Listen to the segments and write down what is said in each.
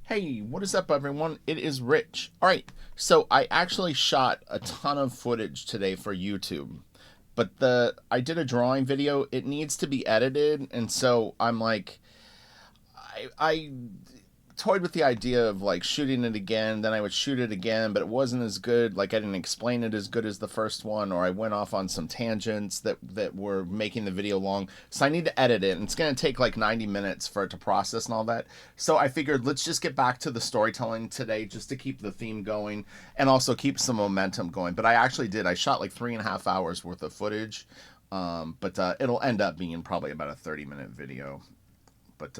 Hey, what is up, everyone? It is Rich. All right, so I actually shot a ton of footage today for YouTube, but I did a drawing video. It needs to be edited, and so I'm like, I toyed with the idea of like shooting it again, then I would shoot it again, but it wasn't as good. Like I didn't explain it as good as the first one, or I went off on some tangents that were making the video long. So I need to edit it, and it's going to take like 90 minutes for it to process and all that. So I figured let's just get back to the storytelling today just to keep the theme going and also keep some momentum going. But I actually did. I shot like 3.5 hours worth of footage. But it'll end up being probably about a 30-minute video, but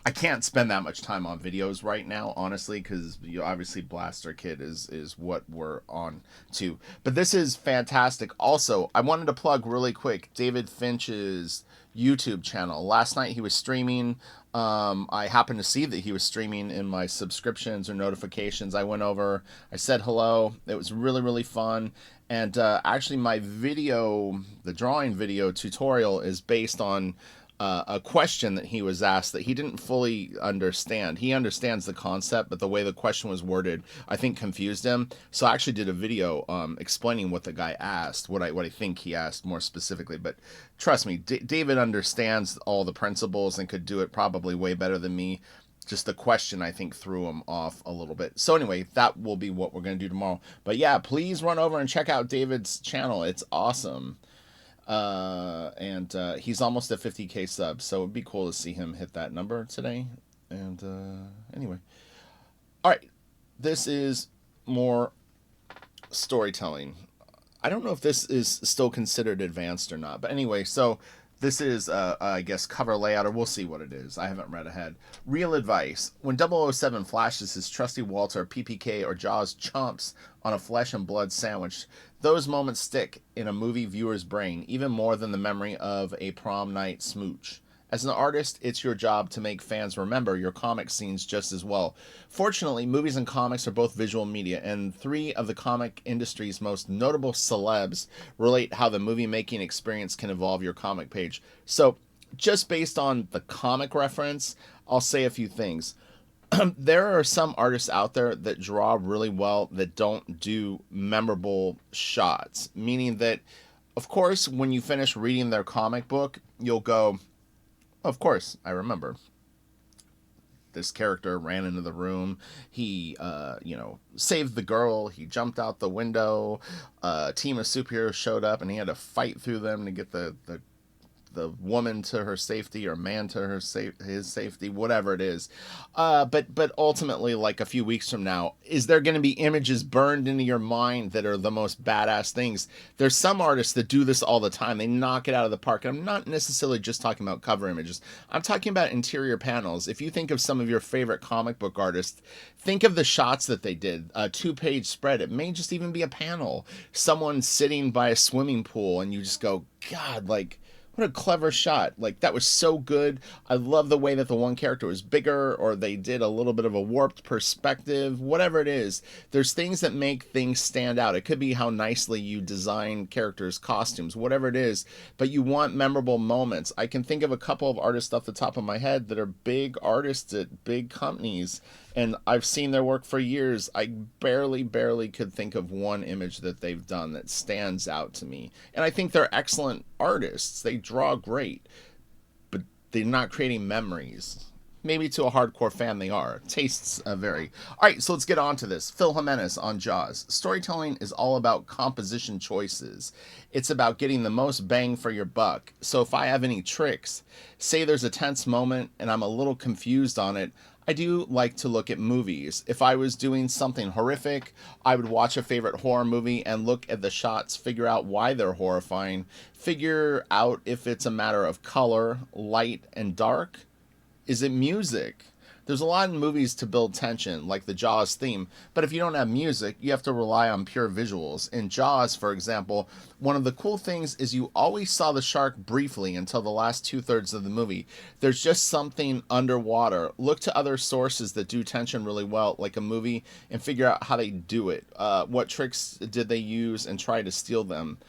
I can't spend that much time on videos right now, honestly, because obviously Blaster Kid is what we're on to. But this is fantastic. Also, I wanted to plug really quick David Finch's YouTube channel. Last night he was streaming. I happened to see that he was streaming in my subscriptions or notifications. I went over, I said hello. It was really, really fun. And actually, my video, the drawing video tutorial, is based on a question that he was asked that he didn't fully understand. He understands the concept, but the way the question was worded, I think, confused him. So I actually did a video explaining what the guy asked, what I think he asked more specifically. But trust me, David understands all the principles and could do it probably way better than me. Just the question, I think, threw him off a little bit. So anyway, that will be what we're going to do tomorrow. But yeah, please run over and check out David's channel. It's awesome. And he's almost at 50K subs, so it'd be cool to see him hit that number today. And anyway, all right, this is more storytelling. I don't know if this is still considered advanced or not, but anyway, so this is, I guess, cover layout, or we'll see what it is. I haven't read ahead. Real advice. When 007 flashes his trusty Walter, PPK, or Jaws chomps on a flesh and blood sandwich, those moments stick in a movie viewer's brain, even more than the memory of a prom night smooch. As an artist, it's your job to make fans remember your comic scenes just as well. Fortunately, movies and comics are both visual media, and three of the comic industry's most notable celebs relate how the movie making experience can evolve your comic page. So, just based on the comic reference, I'll say a few things. There are some artists out there that draw really well that don't do memorable shots, meaning that, of course, when you finish reading their comic book, you'll go, of course, I remember. This character ran into the room. He, saved the girl. He jumped out the window. A team of superheroes showed up, and he had to fight through them to get the woman to her safety or man to his safety, whatever it is. But ultimately, like a few weeks from now, is there going to be images burned into your mind that are the most badass things? There's some artists that do this all the time. They knock it out of the park. And I'm not necessarily just talking about cover images. I'm talking about interior panels. If you think of some of your favorite comic book artists, think of the shots that they did. A 2-page spread. It may just even be a panel. Someone sitting by a swimming pool, and you just go, God, like, what a clever shot. Like, that was so good. I love the way that the one character was bigger, or they did a little bit of a warped perspective, whatever it is. There's things that make things stand out. It could be how nicely you design characters' costumes, whatever it is, but you want memorable moments. I can think of a couple of artists off the top of my head that are big artists at big companies, and I've seen their work for years. I barely could think of one image that they've done that stands out to me. And I think they're excellent artists. They draw great, but they're not creating memories. Maybe to a hardcore fan they are. Tastes vary. All right, so let's get on to this. Phil Jimenez on Jaws. Storytelling is all about composition choices. It's about getting the most bang for your buck. So if I have any tricks, say there's a tense moment and I'm a little confused on it, I do like to look at movies. If I was doing something horrific, I would watch a favorite horror movie and look at the shots, figure out why they're horrifying, figure out if it's a matter of color, light, and dark. Is it music? There's a lot in movies to build tension, like the Jaws theme, but if you don't have music, you have to rely on pure visuals. In Jaws, for example, one of the cool things is you always saw the shark briefly until the last 2/3 of the movie. There's just something underwater. Look to other sources that do tension really well, like a movie, and figure out how they do it. What tricks did they use and try to steal them?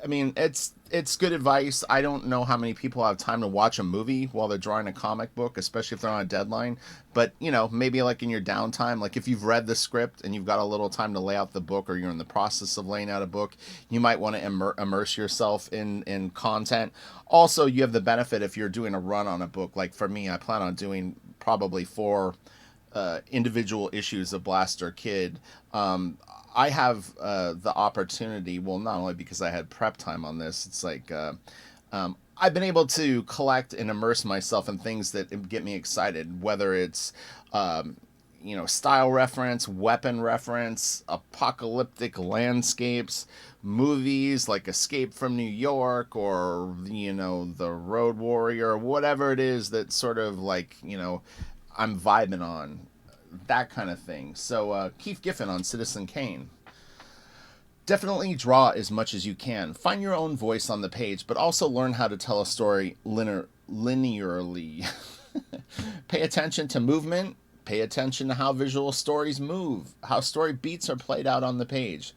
I mean, it's good advice. I don't know how many people have time to watch a movie while they're drawing a comic book, especially if they're on a deadline. But maybe like in your downtime, like if you've read the script and you've got a little time to lay out the book, or you're in the process of laying out a book, you might want to immerse yourself in content. Also, you have the benefit if you're doing a run on a book. Like for me, I plan on doing probably four individual issues of Blaster Kid. I have the opportunity, well, not only because I had prep time on this, it's like I've been able to collect and immerse myself in things that get me excited, whether it's style reference, weapon reference, apocalyptic landscapes, movies like Escape from New York, or The Road Warrior, whatever it is that sort of like I'm vibing on, that kind of thing. So Keith Giffen on Citizen Kane. Definitely draw as much as you can. Find your own voice on the page, but also learn how to tell a story linearly. Pay attention to movement. Pay attention to how visual stories move, how story beats are played out on the page.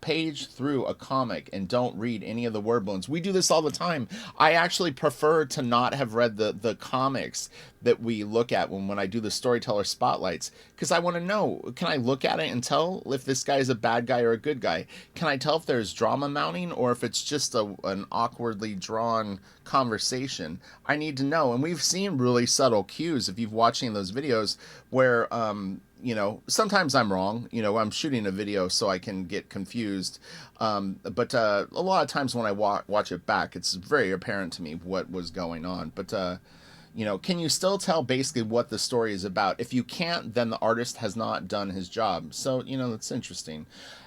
Page through a comic and don't read any of the word balloons. We do this all the time. I actually prefer to not have read the comics that we look at when I do the storyteller spotlights, because I want to know, can I look at it and tell if this guy is a bad guy or a good guy? Can I tell if there's drama mounting or if it's just an awkwardly drawn conversation? I need to know. And we've seen really subtle cues if you've watching those videos where sometimes I'm wrong. I'm shooting a video so I can get confused. But a lot of times when I watch it back, it's very apparent to me what was going on. But, can you still tell basically what the story is about? If you can't, then the artist has not done his job. So, that's interesting.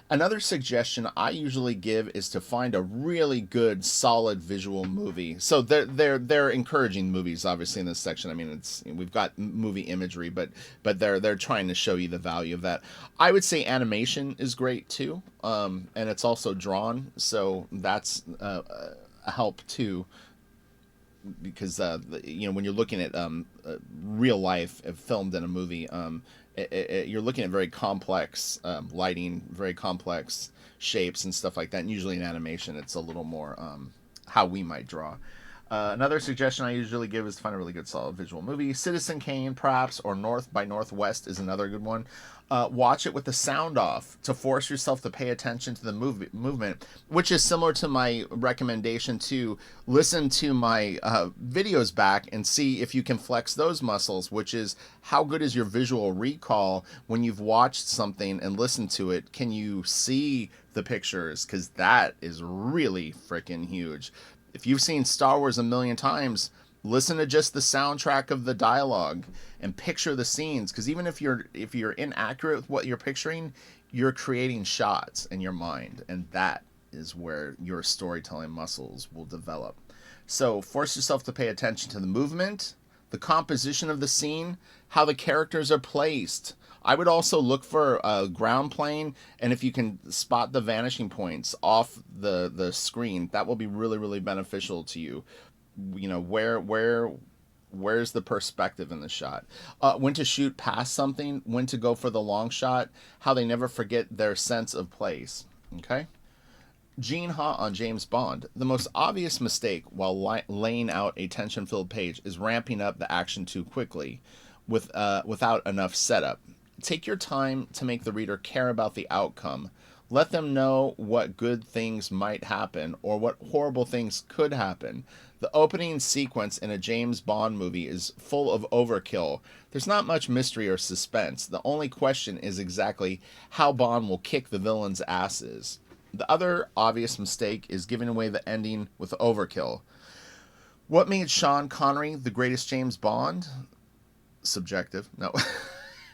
Another suggestion I usually give is to find a really good, solid visual movie. So they're encouraging movies, obviously, in this section. I mean, we've got movie imagery, but they're trying to show you the value of that. I would say animation is great too, and it's also drawn, so that's a help too. Because when you're looking at real life filmed in a movie, you're looking at very complex lighting, very complex shapes and stuff like that. And usually in animation, it's a little more how we might draw. Another suggestion I usually give is to find a really good, solid visual movie. Citizen Kane, perhaps, or North by Northwest is another good one. Watch it with the sound off to force yourself to pay attention to the movement, which is similar to my recommendation to listen to my videos back and see if you can flex those muscles, which is how good is your visual recall when you've watched something and listened to it? Can you see the pictures? Because that is really freaking huge. If you've seen Star Wars a million times, listen to just the soundtrack of the dialogue and picture the scenes, because even if you're inaccurate with what you're picturing, you're creating shots in your mind, and that is where your storytelling muscles will develop. So force yourself to pay attention to the movement, the composition of the scene, how the characters are placed. I would also look for ground plane, and if you can spot the vanishing points off the screen, that will be really, really beneficial to you. Where's the perspective in the shot? When to shoot past something, when to go for the long shot, how they never forget their sense of place. Okay? Gene Ha on James Bond. The most obvious mistake while laying out a tension-filled page is ramping up the action too quickly without enough setup. Take your time to make the reader care about the outcome. Let them know what good things might happen or what horrible things could happen. The opening sequence in a James Bond movie is full of overkill. There's not much mystery or suspense. The only question is exactly how Bond will kick the villains' asses. The other obvious mistake is giving away the ending with overkill. What made Sean Connery the greatest James Bond? Subjective. No.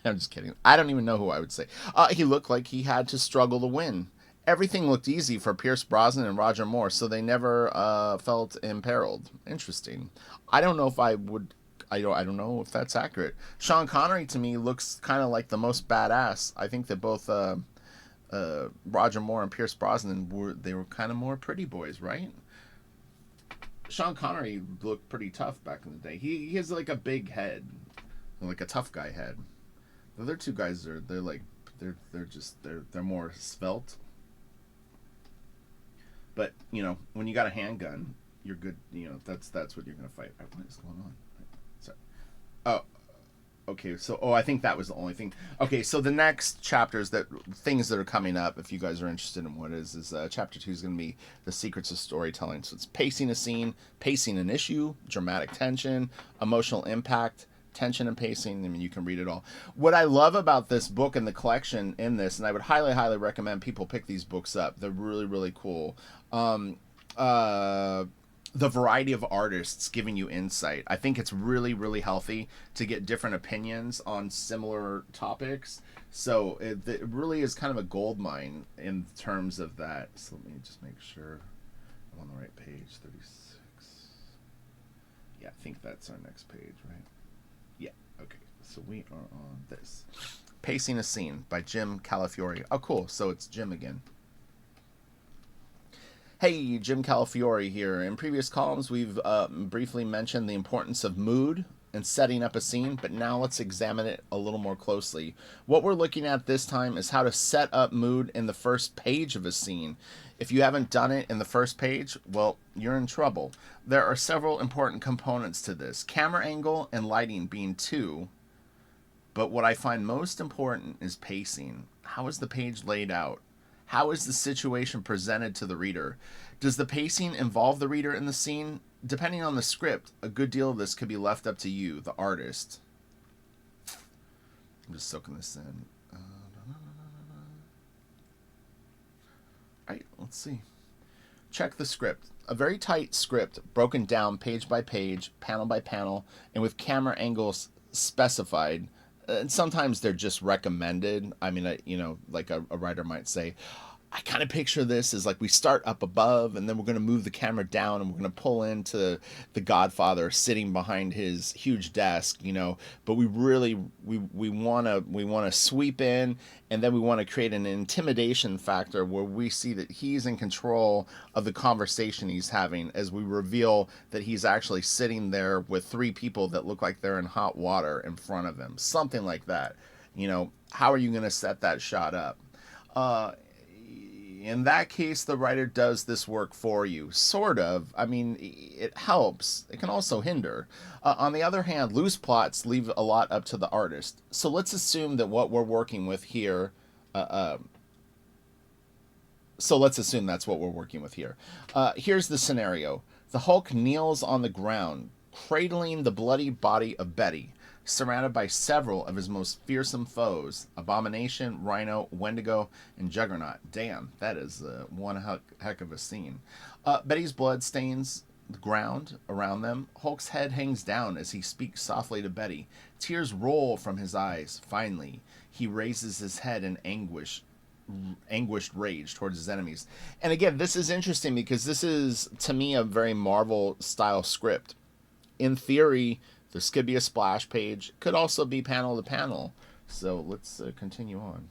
I'm just kidding. I don't even know who I would say. He looked like he had to struggle to win. Everything looked easy for Pierce Brosnan and Roger Moore, so they never felt imperiled. Interesting. I don't know if I would. I don't know if that's accurate. Sean Connery to me looks kind of like the most badass. I think that both Roger Moore and Pierce Brosnan were kind of more pretty boys, right? Sean Connery looked pretty tough back in the day. He has like a big head, like a tough guy head. The other two guys they're more svelte. But when you got a handgun, you're good. That's what you're gonna fight. What is going on? Sorry. Oh, okay. So, I think that was the only thing. Okay, so the next chapters things that are coming up, if you guys are interested in what is chapter 2 is going to be the secrets of storytelling. So it's pacing a scene, pacing an issue, dramatic tension, emotional impact, tension and pacing. I mean, you can read it all. What I love about this book and the collection in this, and I would highly, highly recommend people pick these books up. They're really, really cool. Um, uh, the variety of artists giving you insight. I think it's really, really healthy to get different opinions on similar topics. So it really is kind of a gold mine in terms of that. So let me just make sure I'm on the right page. 36. Yeah, I think that's our next page, right? Yeah, okay. So we are on this. Pacing a Scene by Jim Calafiore. Oh, cool. So it's Jim again. Hey, Jim Calafiore here. In previous columns, we've briefly mentioned the importance of mood and setting up a scene, but now let's examine it a little more closely. What we're looking at this time is how to set up mood in the first page of a scene. If you haven't done it in the first page, well, you're in trouble. There are several important components to this, camera angle and lighting being two, but what I find most important is pacing. How is the page laid out? How is the situation presented to the reader? Does the pacing involve the reader in the scene? Depending on the script, a good deal of this could be left up to you, the artist. I'm just soaking this in. Alright, let's see. Check the script. A very tight script, broken down page by page, panel by panel, and with camera angles specified. And sometimes they're just recommended. I mean, like a writer might say, I kind of picture this as like we start up above and then we're going to move the camera down and we're going to pull into the Godfather sitting behind his huge desk, but we really we want to sweep in, and then we want to create an intimidation factor where we see that he's in control of the conversation he's having as we reveal that he's actually sitting there with three people that look like they're in hot water in front of him. Something like that. How are you going to set that shot up? In that case, the writer does this work for you. Sort of. I mean, it helps. It can also hinder. On the other hand, loose plots leave a lot up to the artist. So let's assume that what we're working with here. So let's assume that's what we're working with here. Here's the scenario. The Hulk kneels on the ground, cradling the bloody body of Betty, surrounded by several of his most fearsome foes, Abomination, Rhino, Wendigo, and Juggernaut. Damn, that is one heck of a scene. Betty's blood stains the ground around them. Hulk's head hangs down as he speaks softly to Betty. Tears roll from his eyes. Finally, he raises his head in anguished rage towards his enemies. And again, this is interesting because this is, to me, a very Marvel-style script. In theory, this could be a splash page. Could also be panel to panel. So let's continue on.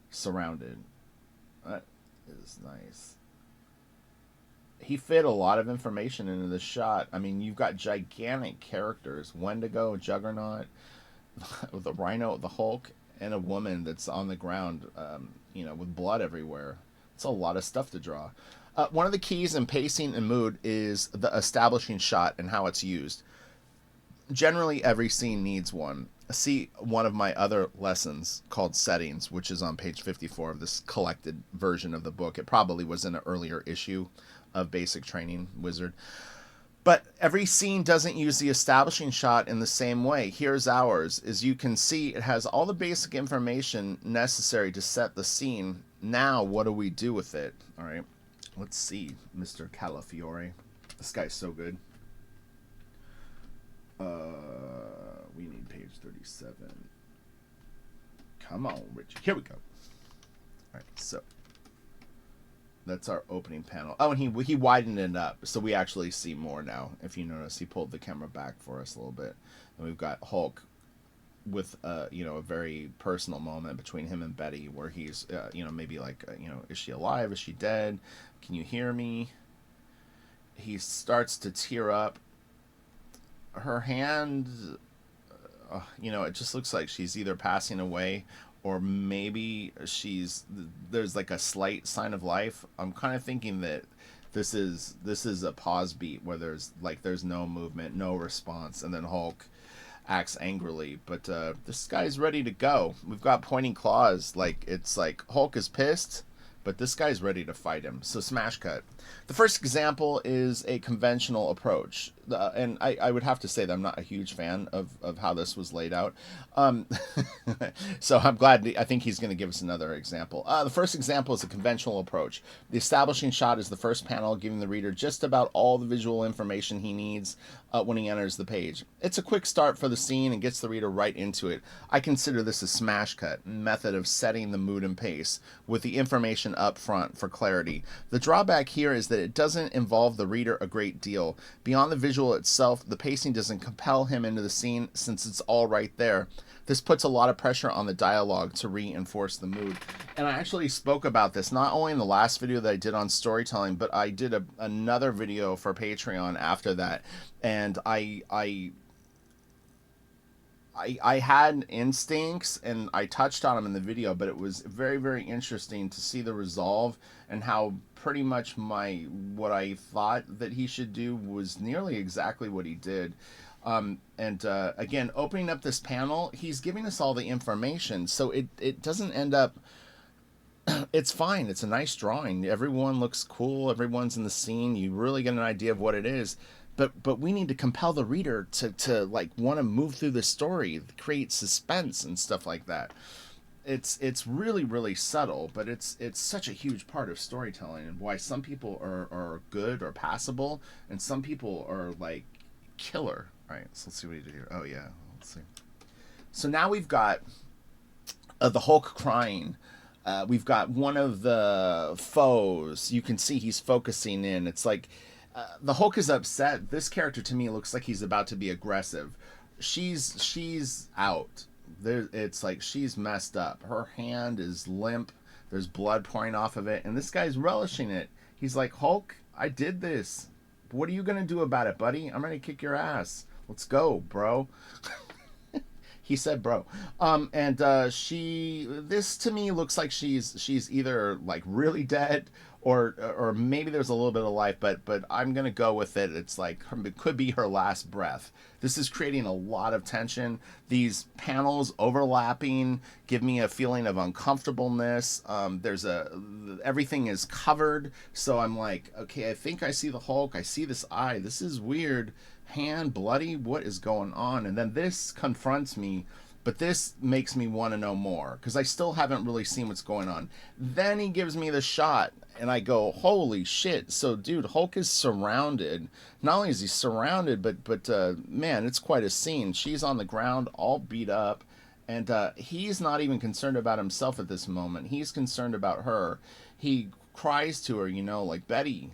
Surrounded. That is nice. He fit a lot of information into the shot. I mean, you've got gigantic characters. Wendigo, Juggernaut, the Rhino, the Hulk, and a woman that's on the ground, with blood everywhere. It's a lot of stuff to draw. One of the keys in pacing and mood is the establishing shot and how it's used. Generally, every scene needs one. See one of my other lessons called Settings, which is on page 54 of this collected version of the book. It probably was in an earlier issue of Basic Training Wizard. But every scene doesn't use the establishing shot in the same way. Here's ours. As you can see, it has all the basic information necessary to set the scene. Now, what do we do with it? All right, let's see, Mr. Calafiore. This guy's so good. We need page 37. Come on, Richard. Here we go. All right, so that's our opening panel. Oh, and he widened it up, so we actually see more now. If you notice, he pulled the camera back for us a little bit, and we've got Hulk with a very personal moment between him and Betty, where he's maybe like is she alive? Is she dead? Can you hear me? He starts to tear up. Her hand, it just looks like she's either passing away or maybe there's like a slight sign of life. I'm kind of thinking that this is a pause beat where there's no movement, no response, and then Hulk acts angrily. But this guy's ready to go. We've got pointing claws. Like, it's like Hulk is pissed, but this guy's ready to fight him. So smash cut. The first example is a conventional approach. And I would have to say that I'm not a huge fan of how this was laid out. Um, so I'm glad. I think he's going to give us another example. The first example is a conventional approach. The establishing shot is the first panel, giving the reader just about all the visual information he needs when he enters the page. It's a quick start for the scene and gets the reader right into it. I consider this a smash cut method of setting the mood and pace with the information up front for clarity. The drawback here is that it doesn't involve the reader a great deal. Beyond the visual itself, the pacing doesn't compel him into the scene since it's all right there. This puts a lot of pressure on the dialogue to reinforce the mood. And I actually spoke about this not only in the last video that I did on storytelling, but I did another video for Patreon after that. And I had instincts and I touched on them in the video, but it was very, very interesting to see the resolve and how pretty much what I thought that he should do was nearly exactly what he did. Again, opening up this panel, he's giving us all the information, so it doesn't end up. It's fine. It's a nice drawing. Everyone looks cool. Everyone's in the scene. You really get an idea of what it is. But we need to compel the reader to like want to move through the story, create suspense and stuff like that. It's really, really subtle, but it's such a huge part of storytelling, and why some people are good or passable and some people are like killer. All right, so let's see what he did here. Oh yeah, let's see. So now we've got the Hulk crying. We've got one of the foes. You can see he's focusing in. It's like the Hulk is upset. This character to me looks like he's about to be aggressive. She's out. It's like she's messed up. Her hand is limp. There's blood pouring off of it, and this guy's relishing it. He's like, Hulk, I did this. What are you gonna do about it, buddy? I'm gonna kick your ass. Let's go, bro. He said, bro. This to me looks like she's either like really dead or maybe there's a little bit of life, but I'm gonna go with it. It's like it could be her last breath. This is creating a lot of tension. These panels overlapping give me a feeling of uncomfortableness. Everything is covered, so I'm like, okay, I think I see the Hulk. I see this eye. This is weird. Hand bloody. What is going on? And then this confronts me. But this makes me want to know more because I still haven't really seen what's going on. Then he gives me the shot and I go, holy shit. So, dude, Hulk is surrounded. Not only is he surrounded, but man, it's quite a scene. She's on the ground all beat up, and he's not even concerned about himself at this moment. He's concerned about her. He cries to her, like, Betty.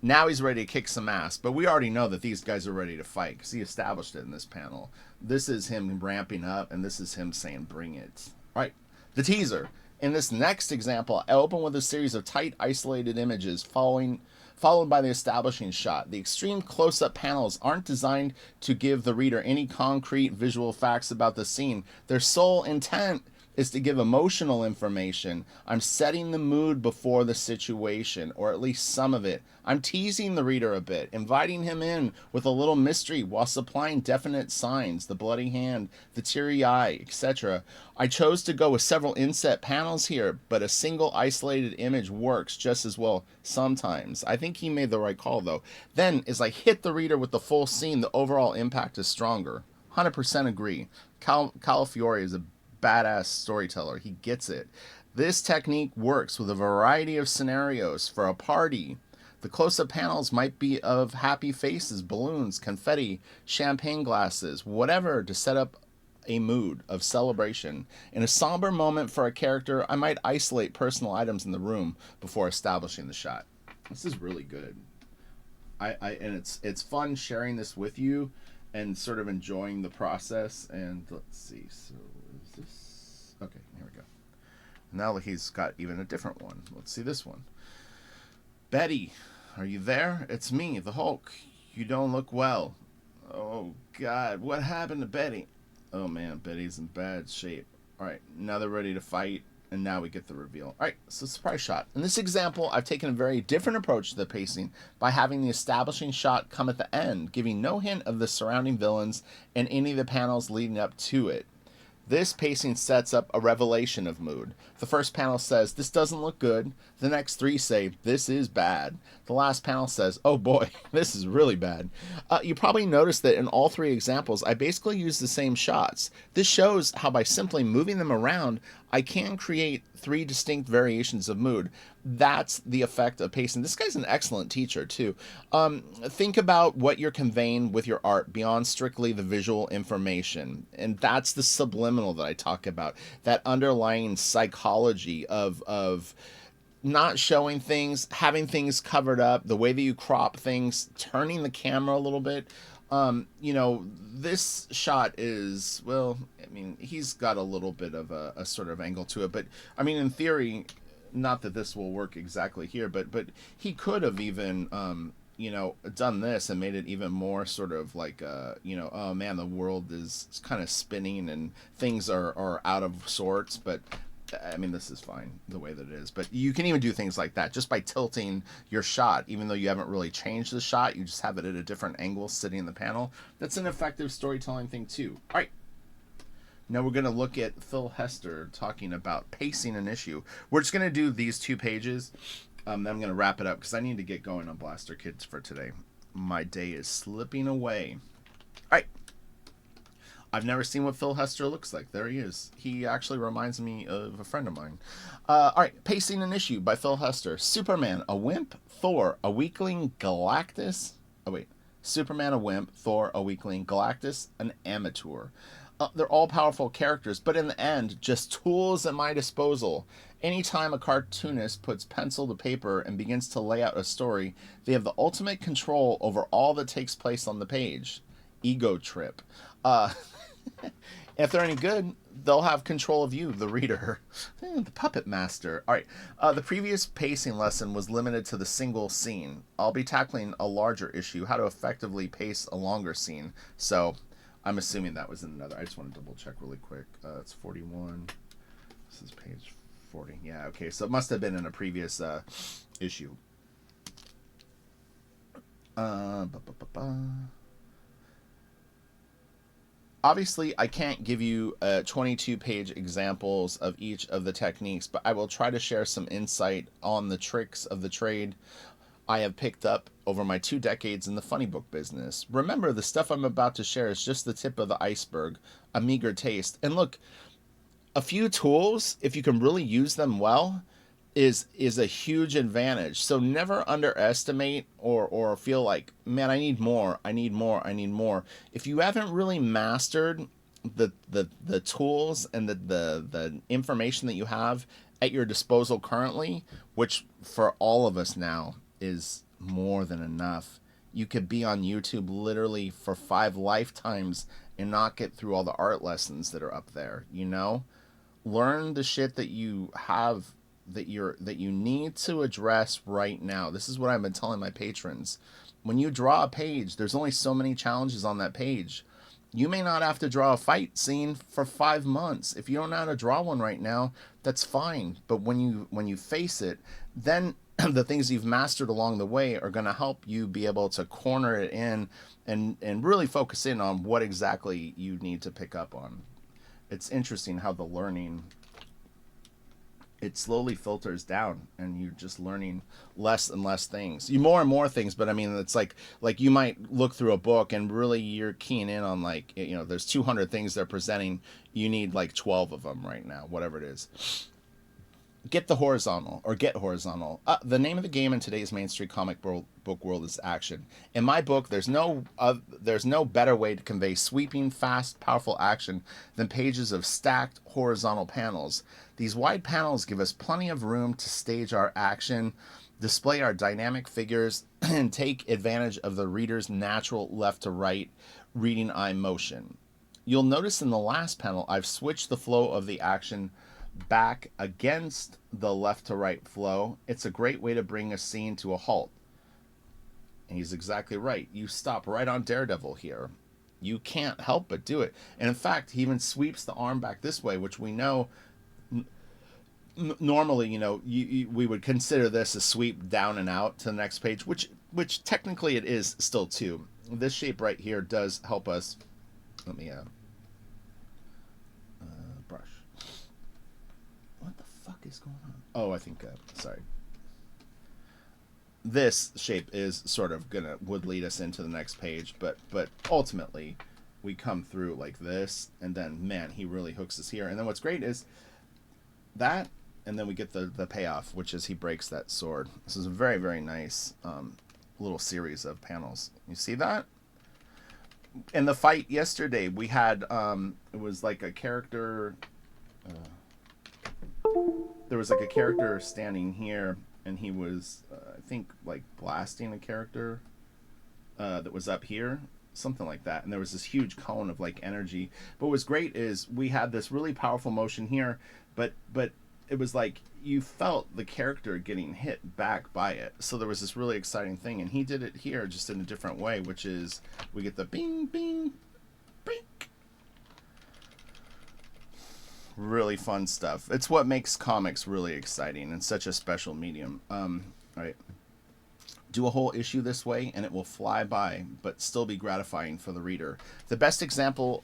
Now he's ready to kick some ass, but we already know that these guys are ready to fight because he established it in this panel. This is him ramping up, and this is him saying, bring it. All right, the teaser. In this next example, I open with a series of tight, isolated images followed by the establishing shot. The extreme close-up panels aren't designed to give the reader any concrete visual facts about the scene. Their sole intent is to give emotional information. I'm setting the mood before the situation, or at least some of it. I'm teasing the reader a bit, inviting him in with a little mystery while supplying definite signs, the bloody hand, the teary eye, etc. I chose to go with several inset panels here, but a single isolated image works just as well sometimes. I think he made the right call, though. Then, as I hit the reader with the full scene, the overall impact is stronger. 100% agree. Calafiore is a badass storyteller. He gets it. This technique works with a variety of scenarios. For a party, the close-up panels might be of happy faces, balloons, confetti, champagne glasses, whatever to set up a mood of celebration. In a somber moment for a character, I might isolate personal items in the room before establishing the shot. This is really good. And it's fun sharing this with you and sort of enjoying the process. And let's see, so is this okay? Here we go. Now he's got even a different one. Let's see this one. Betty, are you there? It's me, the Hulk. You don't look well. Oh God, what happened to Betty? Oh man, Betty's in bad shape. All right, now they're ready to fight, and now we get the reveal. All right, so surprise shot. In this example, I've taken a very different approach to the pacing by having the establishing shot come at the end, giving no hint of the surrounding villains and any of the panels leading up to it. This pacing sets up a revelation of mood. The first panel says, "This doesn't look good." The next three say, "This is bad." The last panel says, "Oh boy, this is really bad." You probably noticed that in all three examples, I basically use the same shots. This shows how by simply moving them around, I can create three distinct variations of mood. That's the effect of pacing. This guy's an excellent teacher, too. Think about what you're conveying with your art beyond strictly the visual information. And that's the subliminal that I talk about, that underlying psychology of not showing things, having things covered up, the way that you crop things, turning the camera a little bit. This shot is, well, I mean, he's got a little bit of a sort of angle to it, but I mean, in theory, not that this will work exactly here, but he could have even, done this and made it even more sort of like, oh man, the world is kind of spinning and things are out of sorts, but I mean, this is fine the way that it is, but you can even do things like that just by tilting your shot, even though you haven't really changed the shot. You just have it at a different angle sitting in the panel. That's an effective storytelling thing too. All right. Now we're going to look at Phil Hester talking about pacing an issue. We're just going to do these 2 pages. Then I'm going to wrap it up because I need to get going on Blaster Kids for today. My day is slipping away. All right. I've never seen what Phil Hester looks like. There he is. He actually reminds me of a friend of mine. All right, Pacing an Issue by Phil Hester. Superman, a wimp. Thor, a weakling. Galactus. Oh, wait. Superman, a wimp. Thor, a weakling. Galactus, an amateur. They're all powerful characters, but in the end, just tools at my disposal. Anytime a cartoonist puts pencil to paper and begins to lay out a story, they have the ultimate control over all that takes place on the page. Ego trip. If they're any good, they'll have control of you, the reader. The puppet master. All right. The previous pacing lesson was limited to the single scene. I'll be tackling a larger issue, how to effectively pace a longer scene. So I'm assuming that was in another. I just want to double check really quick. It's 41. This is page 40. Yeah, okay. So it must have been in a previous issue. Obviously, I can't give you 22-page examples of each of the techniques, but I will try to share some insight on the tricks of the trade I have picked up over my 2 decades in the funny book business. Remember, the stuff I'm about to share is just the tip of the iceberg, a meager taste. And look, a few tools, if you can really use them well, is a huge advantage. So never underestimate or feel like, man, I need more, I need more, I need more. If you haven't really mastered the tools and the information that you have at your disposal currently, which for all of us now is more than enough. You could be on YouTube literally for 5 lifetimes and not get through all the art lessons that are up there, Learn the shit that you have that you need to address right now. This is what I've been telling my patrons. When you draw a page, there's only so many challenges on that page. You may not have to draw a fight scene for 5 months. If you don't know how to draw one right now, that's fine. But when you face it, then the things you've mastered along the way are going to help you be able to corner it in and really focus in on what exactly you need to pick up on. It's interesting how the learning, it slowly filters down and you're just learning less and less things. You more and more things, but I mean, it's like you might look through a book and really you're keying in on there's 200 things they're presenting. You need 12 of them right now, whatever it is. Get horizontal. The name of the game in today's mainstream comic book world is action. In my book, there's no better way to convey sweeping, fast, powerful action than pages of stacked horizontal panels. These wide panels give us plenty of room to stage our action, display our dynamic figures, and take advantage of the reader's natural left to right reading eye motion. You'll notice in the last panel, I've switched the flow of the action back against the left to right flow. It's a great way to bring a scene to a halt. And he's exactly right. You stop right on Daredevil here. You can't help but do it. And in fact, he even sweeps the arm back this way, which we know normally, we would consider this a sweep down and out to the next page, which technically it is still too. This shape right here does help us. Let me brush. What the fuck is going on? Oh, I think sorry. This shape is sort of would lead us into the next page, but ultimately we come through like this, and then man, he really hooks us here. And then what's great is that, and then we get the payoff, which is he breaks that sword. This is a very, very nice little series of panels. You see that? In the fight yesterday, we had it was like a character. There was like a character standing here, and he was, I think, like blasting a character that was up here, something like that. And there was this huge cone of like energy. But what's great is we had this really powerful motion here, but it was like you felt the character getting hit back by it. So there was this really exciting thing, and he did it here just in a different way, which is we get the bing, bing, bing. Really fun stuff. It's what makes comics really exciting and such a special medium. All right. Do a whole issue this way, and it will fly by, but still be gratifying for the reader. The best examples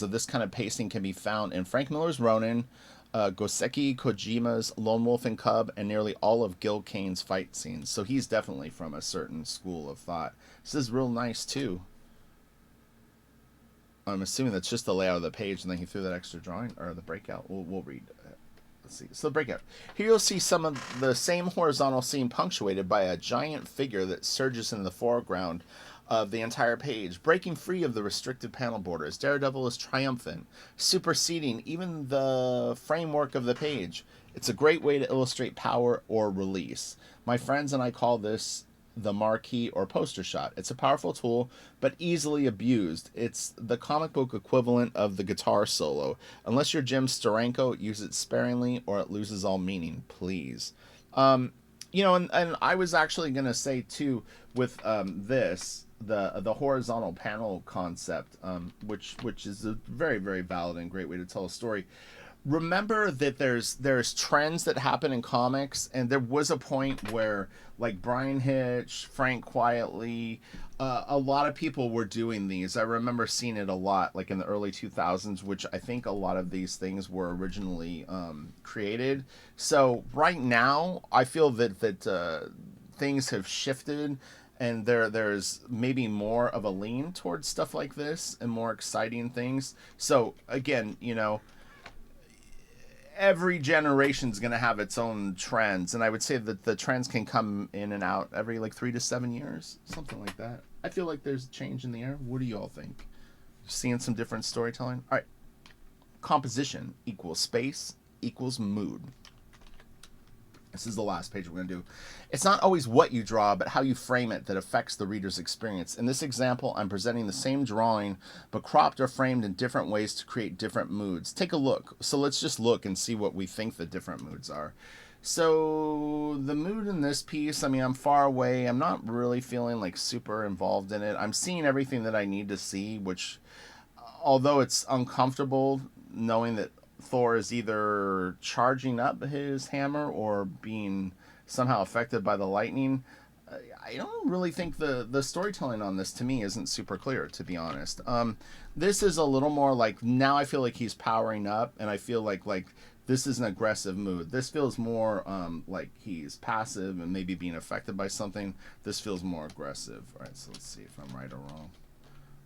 of this kind of pacing can be found in Frank Miller's Ronin, Goseki Kojima's Lone Wolf and Cub, and nearly all of Gil Kane's fight scenes. So he's definitely from a certain school of thought. This is real nice too. I'm assuming that's just the layout of the page, and then he threw that extra drawing, or the breakout. We'll read. Let's see. So the breakout. Here you'll see some of the same horizontal scene punctuated by a giant figure that surges into the foreground of the entire page, breaking free of the restricted panel borders. Daredevil is triumphant, superseding even the framework of the page. It's a great way to illustrate power or release. My friends and I call this the marquee or poster shot. It's a powerful tool, but easily abused. It's the comic book equivalent of the guitar solo. Unless you're Jim Steranko, use it sparingly or it loses all meaning, please. And I was actually going to say, too, with this, the horizontal panel concept, which is a very, very valid and great way to tell a story. Remember that there's trends that happen in comics, and there was a point where like Brian Hitch, Frank Quietly, a lot of people were doing these. I remember seeing it a lot, like in the early 2000s, which I think a lot of these things were originally created. So right now, I feel that things have shifted, and there's maybe more of a lean towards stuff like this and more exciting things. So again, every generation's going to have its own trends, and I would say that the trends can come in and out every like 3 to 7 years, something like that. I feel like there's change in the air. What do you all think? Seeing some different storytelling? All right. Composition equals space equals mood. This is the last page we're going to do. It's not always what you draw, but how you frame it that affects the reader's experience. In this example, I'm presenting the same drawing, but cropped or framed in different ways to create different moods. Take a look. So let's just look and see what we think the different moods are. So the mood in this piece, I mean, I'm far away. I'm not really feeling like super involved in it. I'm seeing everything that I need to see, which, although it's uncomfortable knowing that Thor is either charging up his hammer or being somehow affected by the lightning, I don't really think the storytelling on this, to me, isn't super clear, to be honest. This is a little more like, now I feel like he's powering up, and I feel like this is an aggressive mood. This feels more like he's passive and maybe being affected by something. This feels more aggressive. All right, so let's see if I'm right or wrong.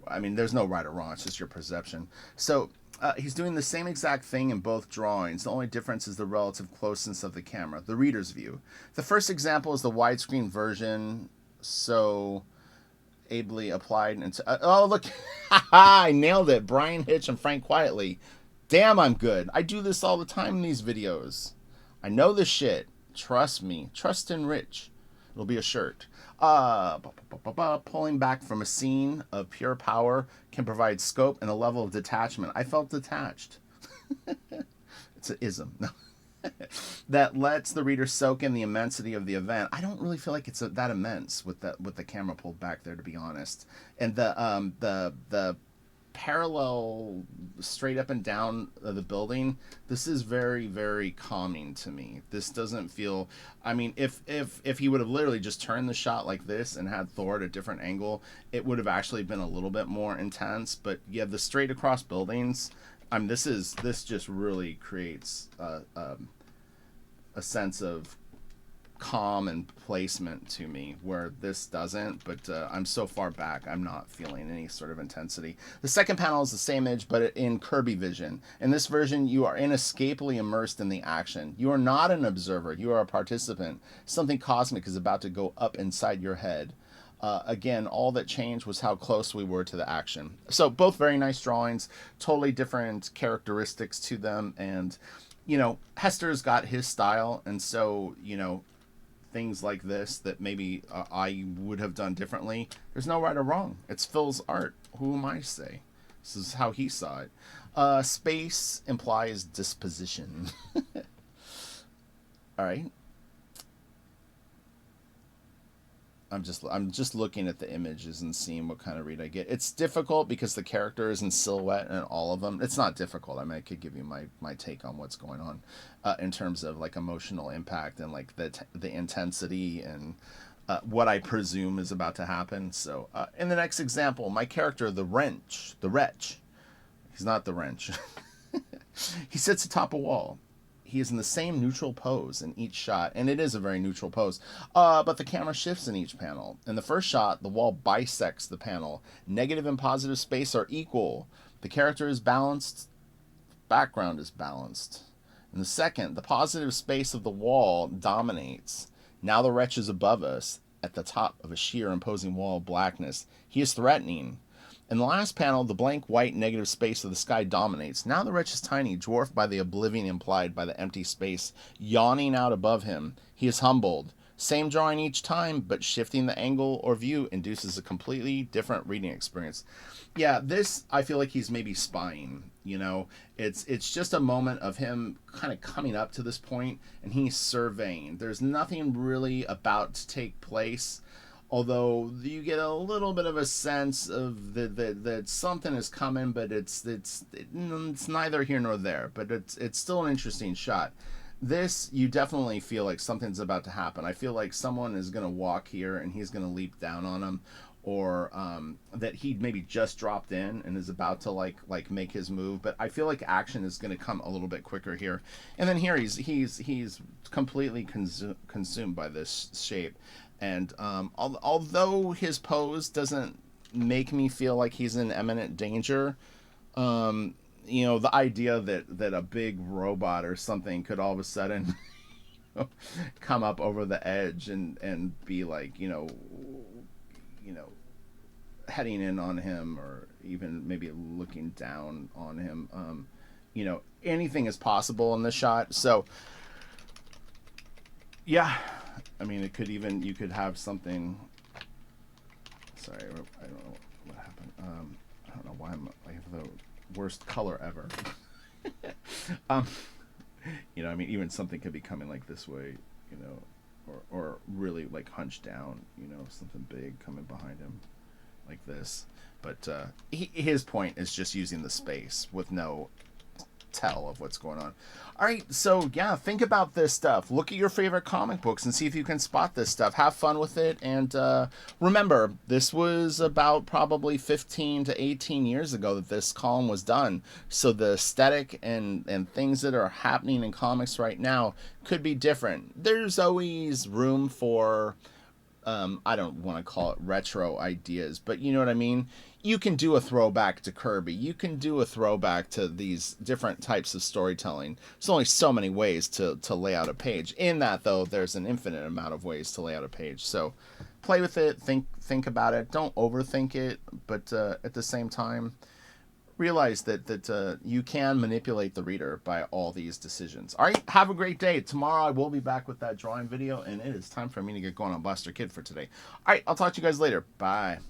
I mean, there's no right or wrong. It's just your perception. So he's doing the same exact thing in both drawings. The only difference is the relative closeness of the camera, the reader's view. The first example is the widescreen version, so ably applied. Oh, look. I nailed it. Brian Hitch and Frank Quietly. Damn, I'm good. I do this all the time in these videos. I know this shit. Trust me. Trust in Rich. It'll be a shirt. Pulling back from a scene of pure power can provide scope and a level of detachment. I felt detached. It's an ism. No. that lets the reader soak in the immensity of the event. I don't really feel like it's that immense with the camera pulled back there, to be honest. And the parallel straight up and down the building, this is very, very calming to me. This doesn't feel, I mean, if he would have literally just turned the shot like this and had Thor at a different angle, it would have actually been a little bit more intense. But yeah, the straight across buildings, I mean, this just really creates a sense of calm and placement to me, where this doesn't. But I'm so far back, I'm not feeling any sort of intensity. The second panel is the same image, but in Kirby vision. In this version, you are inescapably immersed in the action. You are not an observer, you are a participant. Something cosmic is about to go up inside your head. Again, all that changed was how close we were to the action. So both very nice drawings, totally different characteristics to them. And, you know, Hester's got his style. And so, you know, things like this that maybe I would have done differently, there's no right or wrong. It's Phil's art. Who am I to say? This is how he saw it. Space implies disposition. All right. I'm just looking at the images and seeing what kind of read I get. It's difficult because the character is in silhouette in all of them. It's not difficult. I mean, I could give you my take on what's going on in terms of like emotional impact and like the intensity and what I presume is about to happen. So in the next example, my character, the wretch. He's not the wrench. He sits atop a wall. He is in the same neutral pose in each shot, and it is a very neutral pose, but the camera shifts in each panel. In the first shot, the wall bisects the panel. Negative and positive space are equal. The character is balanced. Background is balanced. In the second, the positive space of the wall dominates. Now the wretch is above us, at the top of a sheer imposing wall of blackness. He is threatening. In the last panel, the blank white negative space of the sky dominates. Now the wretch is tiny, dwarfed by the oblivion implied by the empty space yawning out above him. He is humbled. Same drawing each time, but shifting the angle or view induces a completely different reading experience. Yeah, this, I feel like he's maybe spying, you know. It's just a moment of him kind of coming up to this point, and he's surveying. There's nothing really about to take place, although you get a little bit of a sense of that something is coming, but it's neither here nor there. But it's still an interesting shot. This, you definitely feel like something's about to happen. I feel like someone is going to walk here and he's going to leap down on him, or that he maybe just dropped in and is about to like make his move. But I feel like action is going to come a little bit quicker here. And then here he's completely consumed by this shape. And although his pose doesn't make me feel like he's in imminent danger, you know, the idea that a big robot or something could all of a sudden come up over the edge and be like, you know, heading in on him, or even maybe looking down on him, you know, anything is possible in this shot. So yeah, I mean, it could even, you could have something. Sorry, I don't know what happened. I don't know why I have the worst color ever. You know, I mean, even something could be coming like this way, you know, or really like hunched down, you know, something big coming behind him like this. But his point is just using the space with no tell of what's going on. All right, so yeah, think about this stuff. Look at your favorite comic books and see if you can spot this stuff. Have fun with it. And remember, this was about probably 15 to 18 years ago that this column was done. So the aesthetic and things that are happening in comics right now could be different. There's always room for I don't want to call it retro ideas, but you know what I mean? You can do a throwback to Kirby. You can do a throwback to these different types of storytelling. There's only so many ways to lay out a page. In that, though, there's an infinite amount of ways to lay out a page. So play with it, think about it. Don't overthink it, but at the same time, realize that you can manipulate the reader by all these decisions. All right, have a great day. Tomorrow I will be back with that drawing video, and it is time for me to get going on Blaster Kid for today. All right, I'll talk to you guys later. Bye.